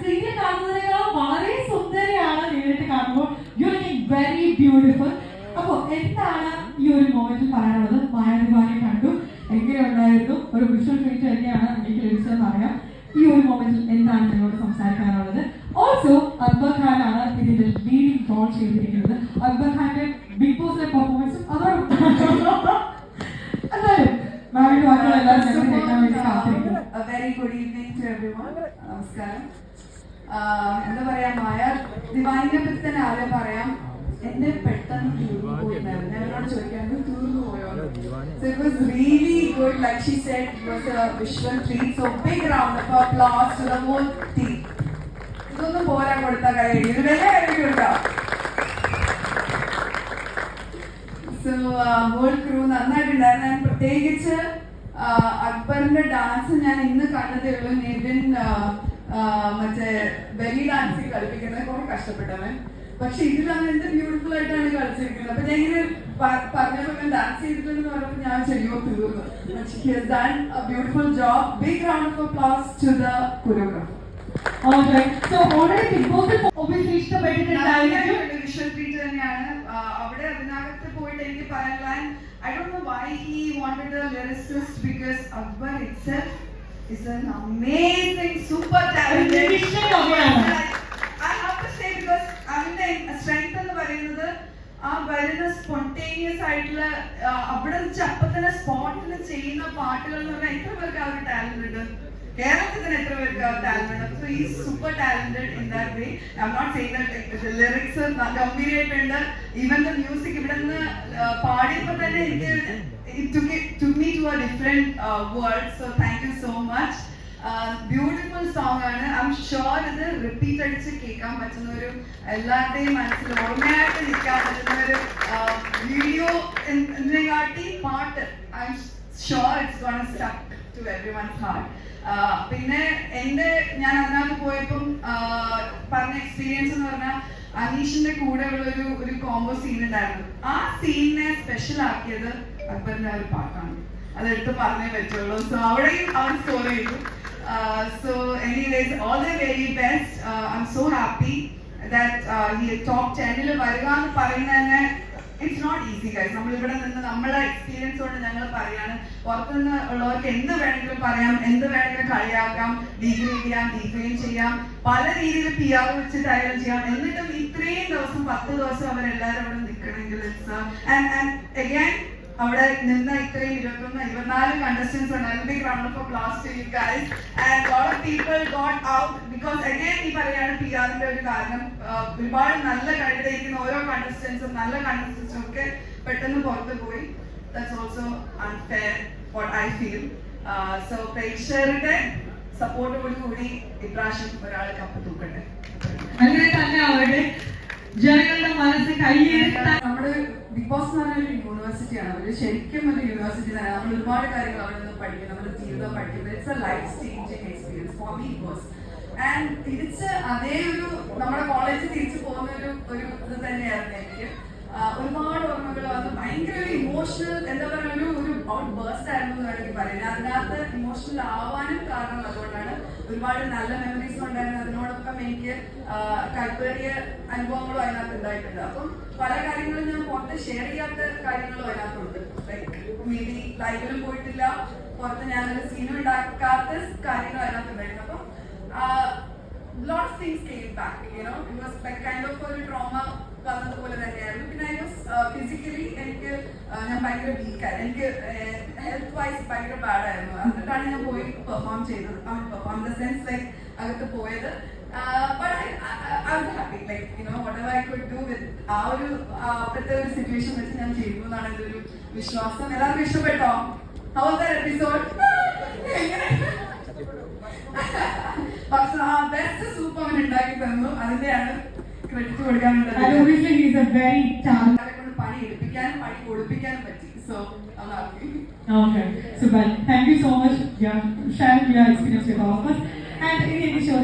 സ്ക്രീനിൽ കാണുന്നതിനേക്കാൾ വളരെ സുന്ദരിയാണ് നേരിട്ട് കാണുമ്പോൾ. You looking very beautiful. അപ്പൊ എന്താണ് ഈ ഒരു മൊമെന്റിൽ പറയാനുള്ളത്? മായാദിവാനെ കണ്ടു, എങ്ങനെയുണ്ടായിരുന്നു? ഒരു വിഷ്വൽ ട്രീറ്റ് തന്നെയാണ് എനിക്ക് ലഭിച്ചതെന്ന് അറിയാം. ഈ ഒരു മൊമെന്റിൽ എന്താണ് നിങ്ങളോട് സംസാരിക്കാനുള്ളത്? ഓൾസോ അക്ബർ ഖാനാണ് ഇതിന്റെ ലീഡിംഗ് റോൾ ചെയ്തിരിക്കുന്നത്. അക്ബർ ഖാന്റെ ബിഗ് ബോസിലെ പെർഫോമൻസും അതോടൊപ്പം എന്തായാലും മാമിയുടെ വാക്കുകളെല്ലാം ഞങ്ങൾ കേൾക്കാൻ വേണ്ടി കാത്തിരിക്കുന്നു. Very good evening to everyone. നമസ്കാരം. എന്താ പറയാ, മായാദിവാനെ പറ്റി തന്നെ ആദ്യം പറയാം. എന്റെ പെട്ടെന്ന് ടൂറിന് പോയിട്ടുണ്ടായിരുന്നു. ഞാൻ എന്നോട് ചോദിക്കാറുണ്ട് ടൂറിന് പോയോ. So it was really good. Like she said, it was a visual treat. So big round of applause to the whole team. ഇതൊന്നും പോരാ കൊടുത്ത കാര്യം, ഇത് വില കഴിഞ്ഞിട്ടുണ്ടോ? സോ ഹോൾ ക്രൂ നന്നായിട്ടുണ്ടായിരുന്നു. ഞാൻ പ്രത്യേകിച്ച് അക്ബറിന്റെ ഡാൻസ് ഞാൻ ഇന്ന് കണ്ടതേ ഉള്ളൂ. നിവിൻ മറ്റേ ബെലി ഡാൻസ് കളിപ്പിക്കുന്നത് കുറെ കഷ്ടപ്പെട്ടവൻ. പക്ഷെ ഇതിലാണ് എന്ത് ബ്യൂട്ടിഫുൾ ആയിട്ടാണ് കളിച്ചിരിക്കുന്നത്. അപ്പൊ ഞാൻ ഇങ്ങനെ പറഞ്ഞപ്പോൾ ഡാൻസ് ചെയ്തിട്ടുണ്ടെന്ന് പറഞ്ഞപ്പോൾ ഞാൻ ശരിയോ തീർന്നു. He has done a beautiful job. Big round of applause to the choreographer. Alright. So already Big Boss obviously ഇഷ്ടപ്പെട്ടിട്ടുണ്ടായിരിക്കും. വിഷ്വൽ ട്രീറ്റ് തന്നെയാണ്. അവിടെ അതിനകത്ത് പോയിട്ട് എനിക്ക് പറയാൻ, I don't know why he wanted a lyricist, because Akbar itself is an amazing, super talented. I have to say, because അവന്റെ strength എന്ന് പറയുന്നത് ആ വരുന്ന സ്പോണ്ടേനിയസ് ആയിട്ടുള്ള അവിടെ വെച്ച് അപ്പൊ തന്നെ സ്പോട്ടിൽ ചെയ്യുന്ന പാട്ടുകൾ എന്ന് പറഞ്ഞാൽ എത്ര പേർക്ക് ആ ഒരു ടാലന്റ് ഉണ്ട്? കേരളത്തിൽ തന്നെ എത്ര പേർക്ക് ആ ടാലന്റ് ഉണ്ട്? So is super talented in that way. I am not saying that lyrics ഗംഭീരമായിട്ടുണ്ട്. ഈവൻ ദ മ്യൂസിക് ഇവിടെ നിന്ന് പാടിയപ്പോൾ തന്നെ എനിക്ക് took me to a different world. So thank you so much. Beautiful song ആണ്. ഐ എം ഷുവർ ഇത് repeat അടിച്ച് കേൾക്കാൻ പറ്റുന്ന ഒരു, എല്ലാവരുടെയും മനസ്സിൽ ഓർമ്മയായിട്ട് നിൽക്കാൻ പറ്റുന്ന ഒരു വീഡിയോ കാട്ടി പാട്ട്. I am sure it's gonna stuck to everyone's heart. പിന്നെ ഞാൻ അതിനകത്ത് പോയപ്പം പറഞ്ഞ എക്സ്പീരിയൻസ് എന്ന് പറഞ്ഞാൽ അനീഷിന്റെ കൂടെ ഉള്ള ഒരു കോംബോ സീൻ ഉണ്ടായിരുന്നു. ആ സീനിനെ സ്പെഷ്യൽ ആക്കിയത് അക്ബറിന്റെ ഒരു പാട്ടാണ്. അതെടുത്ത് പറഞ്ഞേ പറ്റുള്ളൂ. സോ അവിടെയും അവൻ സ്കോർ ചെയ്തു. So anyways, all the very best. I'm so happy that he top 10 വരുക എന്ന് പറയുന്നതന്നെ ഇറ്റ്സ് നോട്ട് ഈസി ഗൈസ്. നമ്മളിവിടെ നിന്ന് നമ്മളെ എക്സ്പീരിയൻസ് കൊണ്ട് ഞങ്ങൾ പറയാണ്. പുറത്തുനിന്ന് ഉള്ളവർക്ക് എന്ത് വേണമെങ്കിലും പറയാം, എന്ത് വേണമെങ്കിലും കളിയാക്കാം, ഡിഗ്രേഡ് ചെയ്യാം, ഡിഫെയിം ചെയ്യാം, പല രീതിയിൽ PR വെച്ചിട്ട് ആയാലും ചെയ്യാം. എന്നിട്ടും ഇത്രയും ദിവസം 10 ദിവസം അവരെല്ലാവരും അവിടെ നിൽക്കണമെങ്കിൽ അവിടെ നിന്ന് ഇത്രയും 24 contestants ഉണ്ടായിരുന്നു. Big round of applause to you guys. And a lot of people got out because again ഈ പറയാണ് PR-ന്റെ ഒരു കാരണം. ഒരുപാട് നല്ല കഴിവിട്ടിരിക്കുന്ന ഓരോ കണ്ടസ്റ്റൻസും നല്ല കണ്ടസ്റ്റൻസും ഒക്കെ പെട്ടെന്ന് പുറത്ത് പോയി. That's also unfair what I feel. So പ്രേക്ഷകരുടെ സപ്പോർട്ടോട് കൂടി ഇപ്രാവശ്യം ഒരാൾ കപ്പ് തൂക്കട്ടെ. അങ്ങനെ തന്നെ അവരുടെ ജനങ്ങളുടെ മനസ്സ് കൈയ്യെടുത്താൽ. നമ്മുടെ ബിഗ് ബോസ് എന്ന് പറഞ്ഞ ഒരു യൂണിവേഴ്സിറ്റിയാണ്. അവര് ശരിക്കും ഒരു യൂണിവേഴ്സിറ്റി തന്നെ. നമ്മൾ ഒരുപാട് കാര്യങ്ങൾ അവിടെ നിന്ന് പഠിക്കും, നമ്മുടെ ജീവിതം പഠിക്കുന്നത്. It's a life changing experience for Bigg Boss. And തിരിച്ച് അതേ ഒരു നമ്മുടെ കോളേജിൽ തിരിച്ചു പോകുന്ന ഒരു ഇത് തന്നെയായിരുന്നു എനിക്ക്. ഒരുപാട് ഓർമ്മകൾ വന്നു. ഭയങ്കര ഒരു ഇമോഷണൽ, എന്താ പറയുക, ഒരു ഔട്ട് ബേസ്റ്റ് ആയിരുന്നു എന്ന് വേണമെങ്കിൽ പറയുന്നത്. അതിനകത്ത് ഇമോഷണൽ ആവാനും കാരണം അതുകൊണ്ടാണ്. ഒരുപാട് നല്ല മെമ്മറീസ് ഉണ്ടായിരുന്നു. അതിനോടൊപ്പം എനിക്ക് കൈപ്പേറിയ അനുഭവങ്ങളും അതിനകത്ത് ഉണ്ടായിട്ടുണ്ട്. അപ്പം പല കാര്യങ്ങളും ഞാൻ പുറത്ത് ഷെയർ ചെയ്യാത്ത കാര്യങ്ങളും അതിനകത്തുണ്ട്. ലൈക്ക് മേ ബി ലൈവിലും പോയിട്ടില്ല, പുറത്ത് ഞാനൊരു സീനും ഉണ്ടാക്കാത്ത കാര്യങ്ങൾ അതിനകത്തുണ്ടായിരുന്നു. അപ്പം lot of things came back, you know. It was like kind of ഒരു trauma വന്നതുപോലെ തന്നെയായിരുന്നു. പിന്നെ I was physically എനിക്ക് ഞാൻ ഭയങ്കര വീക്കായി. എനിക്ക് ഹെൽത്ത് വൈസ് ഭയങ്കര ബാഡായിരുന്നു. എന്നിട്ടാണ് ഞാൻ പോയി പെർഫോം ചെയ്തത്. Perform in the sense like അകത്ത് പോയത്. But I was happy, like, you know, whatever I could do with ആ ഒരു അപ്പോഴത്തെ ഒരു സിറ്റുവേഷൻ വെച്ച് ഞാൻ ചെയ്തു എന്നാണ് എൻ്റെ ഒരു വിശ്വാസം. എല്ലാവർക്കും ഇഷ്ടപ്പെട്ടോ? How was that episode? പക്ഷെ ആ ബെസ്റ്റ് സൂപ്പ് അവൻ ഉണ്ടാക്കി തന്നു. അതിന്റെയാണ് ക്രെഡിറ്റ് കൊടുക്കാനുള്ളത്. പണി എടുപ്പിക്കാനും പണി കൊടുപ്പിക്കാനും പറ്റി. So okay, so well, thank you so much, yeah, sharing your experience with all of us. And in any show